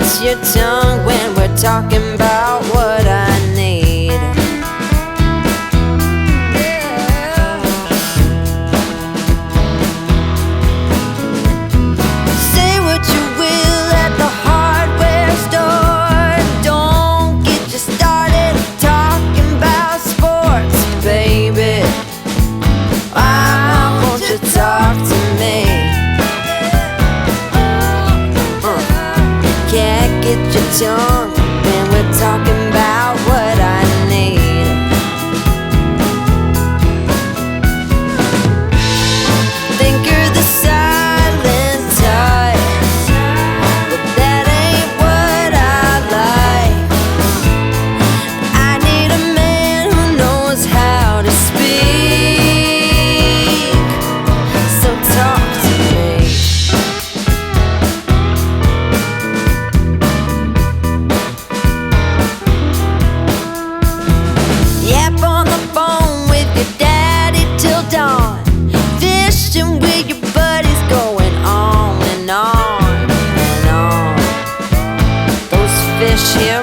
kiss your tongue when we're talking about what I need. Say what you will at the hardware store. Don't get you started talking about sports, baby. Why won't you talk to me? Can't get your tongue when we're talking about what I need. Think you're the silent type, but that ain't what I like. I need a man who knows how to speak, so talk to me. Yap on the phone with your daddy till dawn, fishing with your buddies, going on and on and on. Those fish here